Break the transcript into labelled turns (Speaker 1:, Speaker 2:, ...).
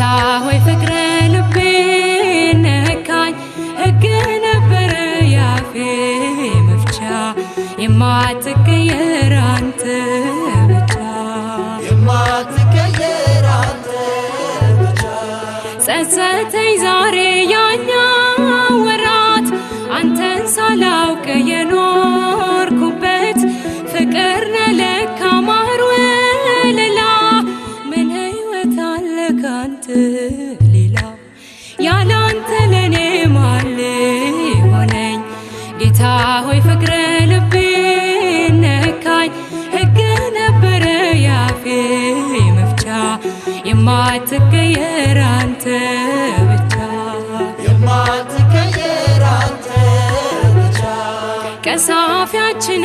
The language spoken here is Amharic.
Speaker 1: ጌታ ሆይ ፍቅረ ልቤ ነካኝ ሕግ ነበረ ያፌ መፍቻ የማትቀየር አንተ ብቻ
Speaker 2: የማትቀየር አንተ ብቻ
Speaker 1: ጸጸተኝ ዛሬ ያኛው ወራት አንተን ሳላውቅ የኖርኩበት ፍቅር ነህ ለካ ማር ወለላ ምን ሕይወት አለ ካንተ ሌላ ያላንተ ለኔ ማን ሊሆነኝ ጌታ ሆይ ፍቅረ ልቤ ነካኝ ሕግ ነበረ ያፌ መፍቻ የማትቀየር አንተ ብቻ
Speaker 2: የማትቀየር አንተ ብቻ
Speaker 1: ቀሳፊያችን